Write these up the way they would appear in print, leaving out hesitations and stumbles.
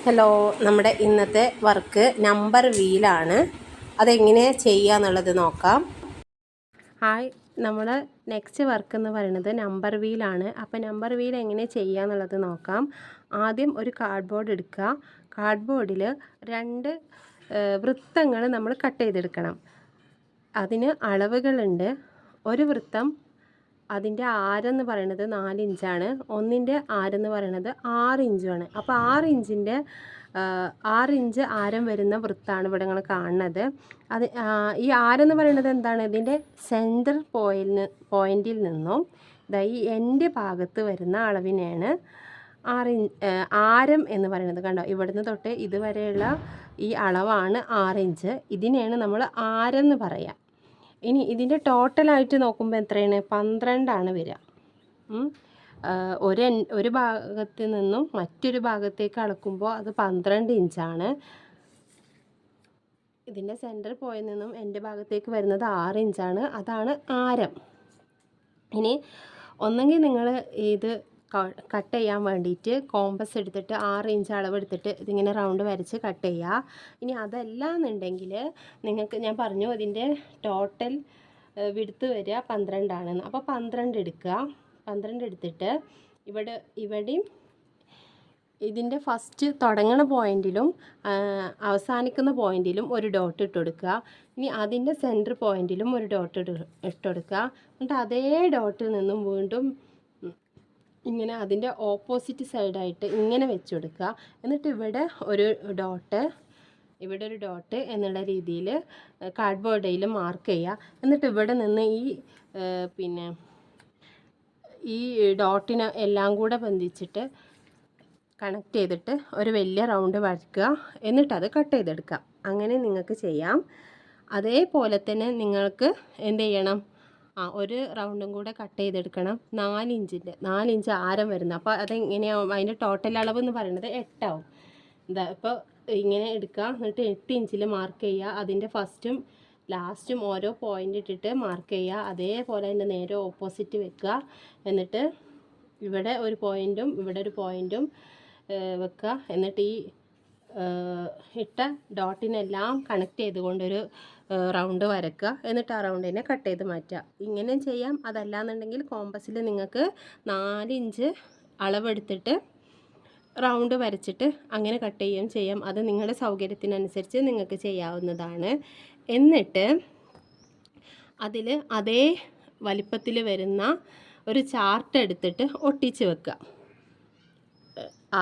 Hello, നമ്മുടെ ഇന്നത്തെ work number വീലാണ്. അതെങ്ങനെ ചെയ്യുക എന്നുള്ളത് നോക്കാം. ഹായ്, നമ്മൾ നെക്സ്റ്റ് വർക്ക് എന്ന് പറയുന്നത് നമ്പർ വീലാണ്. അപ്പോൾ നമ്പർ വീൽ എങ്ങനെ ചെയ്യുക എന്നുള്ളത് നോക്കാം. ആദ്യം ഒരു കാർഡ്ബോർഡ് എടുക്കുക. കാർഡ്ബോർഡിൽ 2 വൃത്തങ്ങൾ നമ്മൾ കട്ട് ചെയ്തെടുക്കണം. അതിന് അളവുകളുണ്ട്. ഒരു വൃത്തം അതിൻ്റെ ആരം എന്ന് പറയുന്നത് 4 ഇഞ്ചാണ്. ഒന്നിൻ്റെ ആരം എന്ന് പറയുന്നത് 6 ഇഞ്ചുമാണ്. അപ്പോൾ 6 ഇഞ്ച് ആരം വരുന്ന വൃത്തമാണ് ഇവിടെ നിങ്ങൾ കാണുന്നത്. അത് ഈ ആരം എന്ന് പറയുന്നത് എന്താണ്? ഇതിൻ്റെ സെൻറ്റർ പോയിൻറ്റിൽ നിന്നും ഈ എൻ്റെ ഭാഗത്ത് വരുന്ന അളവിനെയാണ് ആരം എന്ന് പറയുന്നത്. കണ്ടോ, ഇവിടുന്ന് തൊട്ട് ഇതുവരെയുള്ള ഈ അളവാണ് 6 ഇഞ്ച്. ഇതിനെയാണ് നമ്മൾ ആരം എന്ന് പറയുക. ഇനി ഇതിൻ്റെ ടോട്ടലായിട്ട് നോക്കുമ്പോൾ എത്രയാണ്? 12 വരിക. ഒരു ഭാഗത്ത് നിന്നും മറ്റൊരു ഭാഗത്തേക്ക് അളക്കുമ്പോൾ അത് 12 ഇഞ്ചാണ്. ഇതിൻ്റെ സെൻറ്റർ പോയിന്റ് നിന്നും എൻ്റെ ഭാഗത്തേക്ക് വരുന്നത് 6 ഇഞ്ചാണ്. അതാണ് ആരം. ഇനി ഒന്നെങ്കിൽ നിങ്ങൾ ഇത് കട്ട് ചെയ്യാൻ വേണ്ടിയിട്ട് കോമ്പസ് എടുത്തിട്ട് 6 ഇഞ്ച് അളവെടുത്തിട്ട് ഇതിങ്ങനെ റൗണ്ട് വരച്ച് കട്ട് ചെയ്യുക. ഇനി അതല്ല എന്നുണ്ടെങ്കിൽ നിങ്ങൾക്ക് ഞാൻ പറഞ്ഞു ഇതിൻ്റെ ടോട്ടൽ വിഡ്ത്ത് വരിക 12 ആണെന്ന്. അപ്പോൾ 12 എടുക്കുക. 12 എടുത്തിട്ട് ഇവിടെയും ഇതിൻ്റെ ഫസ്റ്റ് തുടങ്ങണ പോയിൻറ്റിലും അവസാനിക്കുന്ന പോയിൻറ്റിലും ഒരു ഡോട്ട് ഇട്ട് കൊടുക്കുക. ഇനി അതിൻ്റെ സെൻറ്റർ പോയിൻറ്റിലും ഒരു ഡോട്ട് ഇട്ട് കൊടുക്കുക. എന്നിട്ട് അതേ ഡോട്ടിൽ നിന്നും വീണ്ടും ഇങ്ങനെ അതിൻ്റെ ഓപ്പോസിറ്റ് സൈഡായിട്ട് ഇങ്ങനെ വെച്ച് കൊടുക്കുക. എന്നിട്ട് ഇവിടെ ഒരു ഡോട്ട് എന്നുള്ള രീതിയിൽ കാർഡ്ബോർഡിൽ മാർക്ക് ചെയ്യുക. എന്നിട്ട് ഇവിടെ നിന്ന് ഈ ഡോട്ടിനെ എല്ലാം കൂടെ ബന്ധിച്ചിട്ട് കണക്ട് ചെയ്തിട്ട് ഒരു വലിയ റൗണ്ട് വരയ്ക്കുക. എന്നിട്ടത് കട്ട് ചെയ്തെടുക്കാം. അങ്ങനെ നിങ്ങൾക്ക് ചെയ്യാം. അതേപോലെ നിങ്ങൾക്ക് എന്ത് ചെയ്യണം? ഒരു റൗണ്ടും കൂടെ കട്ട് ചെയ്തെടുക്കണം. 4 ഇഞ്ച് ആരം വരുന്നത്. അപ്പോൾ അതെങ്ങനെയാവും? അതിൻ്റെ ടോട്ടൽ അളവ് എന്ന് പറയുന്നത് 8 ആവും. ഇപ്പോൾ ഇങ്ങനെ എടുക്കുക. എന്നിട്ട് 8 ഇഞ്ചിൽ മാർക്ക് ചെയ്യുക. അതിൻ്റെ ഫസ്റ്റും ലാസ്റ്റും ഓരോ പോയിൻ്റ് ഇട്ടിട്ട് മാർക്ക് ചെയ്യുക. അതേപോലെ അതിൻ്റെ നേരെ ഓപ്പോസിറ്റ് വെക്കുക. എന്നിട്ട് ഇവിടെ ഒരു പോയിൻറ്റും ഇവിടെ ഒരു പോയിൻറ്റും വെക്കുക. എന്നിട്ട് ഈ ഇട്ട ഡോട്ടിനെല്ലാം കണക്ട് ചെയ്തുകൊണ്ടൊരു റൗണ്ട് വരക്കുക. എന്നിട്ട് ആ റൗണ്ടിനെ കട്ട് ചെയ്ത് മാറ്റുക. ഇങ്ങനെ ചെയ്യാം. അതല്ലാന്നുണ്ടെങ്കിൽ കോമ്പസിൽ നിങ്ങൾക്ക് 4 ഇഞ്ച് അളവെടുത്തിട്ട് റൗണ്ട് വരച്ചിട്ട് അങ്ങനെ കട്ട് ചെയ്യുകയും ചെയ്യാം. അത് നിങ്ങളുടെ സൗകര്യത്തിനനുസരിച്ച് നിങ്ങൾക്ക് ചെയ്യാവുന്നതാണ്. എന്നിട്ട് അതിൽ അതേ വലിപ്പത്തിൽ വരുന്ന ഒരു ചാർട്ട് എടുത്തിട്ട് ഒട്ടിച്ച് വെക്കുക.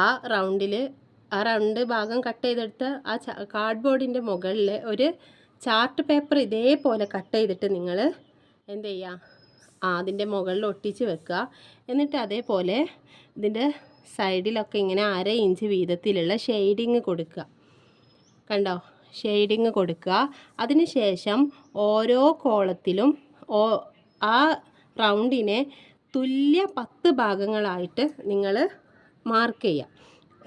ആ റൗണ്ട് ഭാഗം കട്ട് ചെയ്തെടുത്ത് ആ കാർഡ്ബോർഡിൻ്റെ മുകളിൽ ഒരു ചാർട്ട് പേപ്പർ ഇതേപോലെ കട്ട് ചെയ്തിട്ട് നിങ്ങൾ എന്ത് ചെയ്യുക? അതിൻ്റെ മുകളിൽ ഒട്ടിച്ച് വെക്കുക. എന്നിട്ട് അതേപോലെ ഇതിൻ്റെ സൈഡിലൊക്കെ ഇങ്ങനെ 1/2 ഇഞ്ച് വീതത്തിലുള്ള ഷെയ്ഡിങ് കൊടുക്കുക. കണ്ടോ? ഷെയ്ഡിങ് കൊടുക്കുക. അതിന് ശേഷം ഓരോ കോളത്തിലും ആ റൗണ്ടിനെ തുല്യ 10 ഭാഗങ്ങളായിട്ട് നിങ്ങൾ മാർക്ക് ചെയ്യുക.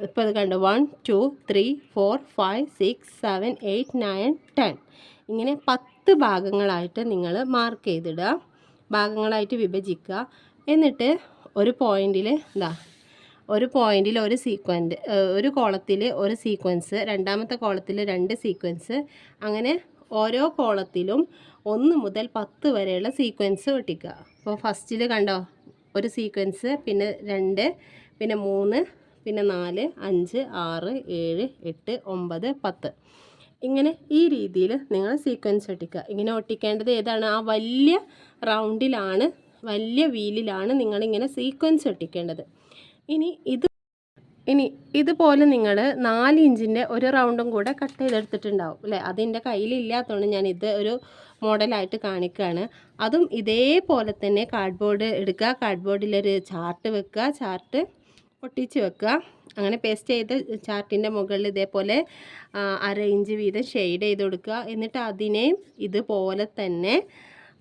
ഇപ്പോൾ അത് കണ്ടോ? 1 2 3 4 5 6 7 8 9 10 ഇങ്ങനെ 10 ഭാഗങ്ങളായിട്ട് നിങ്ങൾ മാർക്ക് ചെയ്തിടുക. ഭാഗങ്ങളായിട്ട് വിഭജിക്കുക. എന്നിട്ട് ഒരു പോയിൻറ്റിൽ ഒരു കോളത്തിൽ ഒരു സീക്വൻസ്, രണ്ടാമത്തെ കോളത്തിൽ 2 സീക്വൻസ്, അങ്ങനെ ഓരോ കോളത്തിലും 1 മുതൽ 10 വരെയുള്ള സീക്വൻസ് ഒട്ടിക്കുക. അപ്പോൾ ഫസ്റ്റിൽ കണ്ടോ? ഒരു സീക്വൻസ്, പിന്നെ 2, പിന്നെ 3, പിന്നെ 4 5 6 7 8 9 10 ഇങ്ങനെ ഈ രീതിയിൽ നിങ്ങൾ സീക്വൻസ് ഒട്ടിക്കുക. ഇങ്ങനെ ഒട്ടിക്കേണ്ടത് ഏതാണ്? ആ വലിയ റൗണ്ടിലാണ്, വലിയ വീലിലാണ് നിങ്ങളിങ്ങനെ സീക്വൻസ് ഒട്ടിക്കേണ്ടത്. ഇനി ഇതുപോലെ നിങ്ങൾ 4 ഇഞ്ചിൻ്റെ ഒരു റൗണ്ടും കൂടെ കട്ട് ചെയ്തെടുത്തിട്ടുണ്ടാവും അല്ലേ? അതെൻ്റെ കയ്യിലില്ലാത്തതുകൊണ്ട് ഞാൻ ഇത് ഒരു മോഡലായിട്ട് കാണിക്കുകയാണ്. അതും ഇതേപോലെ തന്നെ കാർഡ്ബോർഡ് എടുക്കുക. കാർഡ്ബോർഡിലൊരു ചാർട്ട് വെക്കുക. ചാർട്ട് ഒട്ടിച്ച് വെക്കുക. അങ്ങനെ പേസ്റ്റ് ചെയ്ത് ചാർട്ടിൻ്റെ മുകളിൽ ഇതേപോലെ 1/2 ഇഞ്ച് വീതം ഷെയ്ഡ് ചെയ്ത് കൊടുക്കുക. എന്നിട്ട് അതിനെയും ഇതുപോലെ തന്നെ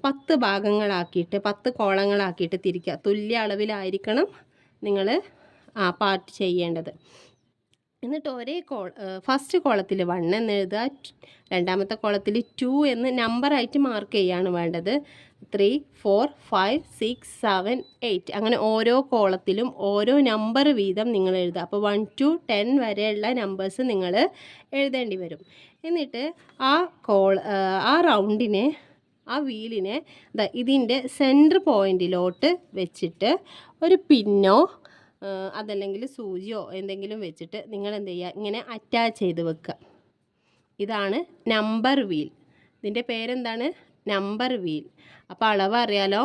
10 ഭാഗങ്ങളാക്കിയിട്ട് 10 കോളങ്ങളാക്കിയിട്ട് തിരിക്കുക. തുല്യ അളവിലായിരിക്കണം നിങ്ങൾ പാർട്ട് ചെയ്യേണ്ടത്. എന്നിട്ട് ഒരേ ഫസ്റ്റ് കോളത്തിൽ 1 എന്ന് എഴുതുക, രണ്ടാമത്തെ കോളത്തിൽ 2 എന്ന് നമ്പറായിട്ട് മാർക്ക് ചെയ്യാണ് വേണ്ടത്. 3, 4, 5, 6, 7, 8 അങ്ങനെ ഓരോ കോളത്തിലും ഓരോ നമ്പർ വീതം നിങ്ങൾ എഴുതുക. അപ്പോൾ 1 to 10 വരെയുള്ള നമ്പേഴ്സ് നിങ്ങൾ എഴുതേണ്ടി വരും. എന്നിട്ട് ആ റൗണ്ടിനെ, ആ വീലിനെ ഇതിൻ്റെ സെൻറ്റർ പോയിൻറ്റിലോട്ട് വെച്ചിട്ട് ഒരു പിന്നോ അതല്ലെങ്കിൽ സൂചിയോ എന്തെങ്കിലും വെച്ചിട്ട് നിങ്ങൾ എന്ത് ചെയ്യുക, ഇങ്ങനെ അറ്റാച്ച് ചെയ്ത് വെക്കുക. ഇതാണ് നമ്പർ വീൽ. ഇതിൻ്റെ പേരെന്താണ്? Number wheel. അപ്പോൾ അളവ് അറിയാലോ,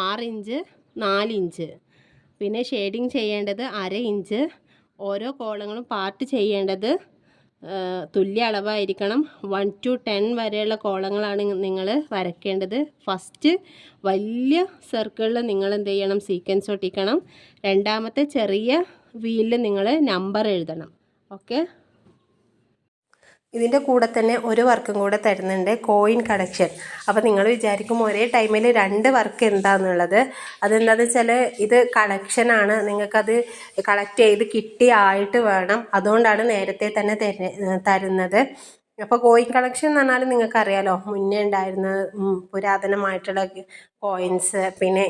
6 ഇഞ്ച് 4 ഇഞ്ച്. പിന്നെ ഷെയ്ഡിങ് ചെയ്യേണ്ടത് 1/2 ഇഞ്ച്. ഓരോ കോളങ്ങളും പാർട്ട് ചെയ്യേണ്ടത് തുല്യ അളവായിരിക്കണം. 1 to 10 വരെയുള്ള കോളങ്ങളാണ് നിങ്ങൾ വരയ്ക്കേണ്ടത്. ഫസ്റ്റ് വലിയ സർക്കിളിൽ നിങ്ങൾ എന്ത് ചെയ്യണം, സീക്വൻസ് ഒട്ടിക്കണം. രണ്ടാമത്തെ ചെറിയ വീലിൽ നിങ്ങൾ നമ്പർ എഴുതണം. ഓക്കെ. ഇതിൻ്റെ കൂടെ തന്നെ ഒരു വർക്കും കൂടെ തരുന്നുണ്ട്, കോയിൻ കളക്ഷൻ. അപ്പോൾ നിങ്ങൾ വിചാരിക്കും ഒരേ ടൈമിൽ 2 വർക്ക് എന്താണെന്നുള്ളത്. അതെന്താണെന്ന് വെച്ചാൽ ഇത് കളക്ഷനാണ്, നിങ്ങൾക്കത് കളക്ട് ചെയ്ത് കിട്ടിയായിട്ട് വേണം. അതുകൊണ്ടാണ് നേരത്തെ തന്നെ തരുന്നത്. അപ്പോൾ കോയിൻ കളക്ഷൻ എന്ന് പറഞ്ഞാൽ നിങ്ങൾക്കറിയാലോ, മുന്നേ ഉണ്ടായിരുന്ന പുരാതനമായിട്ടുള്ള കോയിൻസ്, പിന്നെ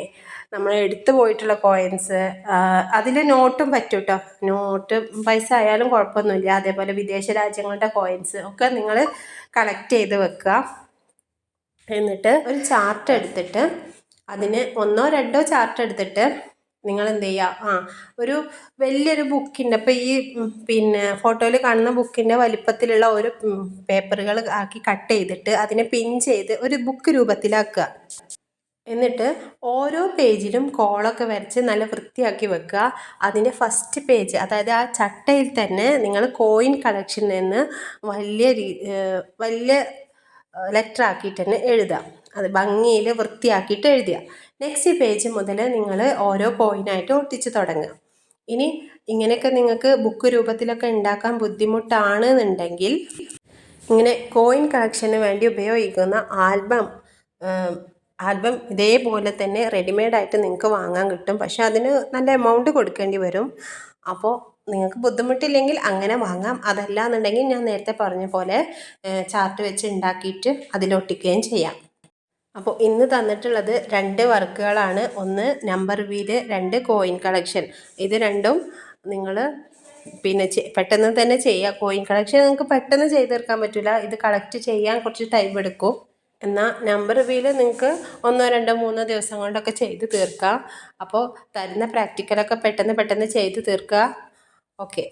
നമ്മൾ എടുത്തു പോയിട്ടുള്ള കോയിൻസ്, അതിൽ നോട്ടും പറ്റും കേട്ടോ. നോട്ട് പൈസ ആയാലും കുഴപ്പമൊന്നുമില്ല. അതേപോലെ വിദേശ രാജ്യങ്ങളുടെ കോയിൻസ് ഒക്കെ നിങ്ങൾ കളക്ട് ചെയ്ത് വെക്കുക. എന്നിട്ട് ഒരു ചാർട്ട് എടുത്തിട്ട് അതിന് 1 or 2 ചാർട്ട് എടുത്തിട്ട് നിങ്ങൾ എന്ത് ചെയ്യുക, ഒരു വലിയൊരു ബുക്കിൻ്റെ, ഇപ്പോൾ ഈ പിന്നെ ഫോട്ടോയിൽ കാണുന്ന ബുക്കിൻ്റെ വലിപ്പത്തിലുള്ള ഒരു പേപ്പറുകൾ ആക്കി കട്ട് ചെയ്തിട്ട് അതിനെ പിൻ ചെയ്ത് ഒരു ബുക്ക് രൂപത്തിലാക്കുക. എന്നിട്ട് ഓരോ പേജിലും കോളൊക്കെ വരച്ച് നല്ല വൃത്തിയാക്കി വെക്കുക. അതിൻ്റെ ഫസ്റ്റ് പേജ്, അതായത് ആ ചട്ടയിൽ തന്നെ നിങ്ങൾ കോയിൻ കളക്ഷനിൽ നിന്ന് വലിയ ലെറ്റർ ആക്കിയിട്ട് തന്നെ എഴുതുക. അത് ഭംഗിയിൽ വൃത്തിയാക്കിയിട്ട് എഴുതുക. നെക്സ്റ്റ് പേജ് മുതൽ നിങ്ങൾ ഓരോ കോയിനായിട്ട് ഒട്ടിച്ച് തുടങ്ങുക. ഇനി ഇങ്ങനെയൊക്കെ നിങ്ങൾക്ക് ബുക്ക് രൂപത്തിലൊക്കെ ഉണ്ടാക്കാൻ ബുദ്ധിമുട്ടാണ് എന്നുണ്ടെങ്കിൽ ഇങ്ങനെ കോയിൻ കളക്ഷന് വേണ്ടി ഉപയോഗിക്കുന്ന ആൽബം ഇതേപോലെ തന്നെ റെഡിമെയ്ഡായിട്ട് നിങ്ങൾക്ക് വാങ്ങാൻ കിട്ടും. പക്ഷെ അതിന് നല്ല എമൗണ്ട് കൊടുക്കേണ്ടി വരും. അപ്പോൾ നിങ്ങൾക്ക് ബുദ്ധിമുട്ടില്ലെങ്കിൽ അങ്ങനെ വാങ്ങാം. അതല്ല എന്നുണ്ടെങ്കിൽ ഞാൻ നേരത്തെ പറഞ്ഞ പോലെ ചാർട്ട് വെച്ച് ഉണ്ടാക്കിയിട്ട് അതിലൊട്ടിക്കുകയും ചെയ്യാം. അപ്പോൾ ഇന്ന് തന്നിട്ടുള്ളത് 2 വർക്കുകളാണ്. ഒന്ന് നമ്പർ വീല്, 2 കോയിൻ കളക്ഷൻ. ഇത് രണ്ടും നിങ്ങൾ പിന്നെ പെട്ടെന്ന് തന്നെ ചെയ്യുക. കോയിൻ കളക്ഷൻ നിങ്ങൾക്ക് പെട്ടെന്ന് ചെയ്ത് തീർക്കാൻ പറ്റില്ല, ഇത് കളക്ട് ചെയ്യാൻ കുറച്ച് ടൈം എടുക്കും. എന്നാൽ നമ്പർ വീല് നിങ്ങൾക്ക് 1, 2, 3 ദിവസം കൊണ്ടൊക്കെ ചെയ്ത് തീർക്കാം. അപ്പോൾ തരുന്ന പ്രാക്ടിക്കലൊക്കെ പെട്ടെന്ന് ചെയ്ത് തീർക്കുക. ഓക്കെ.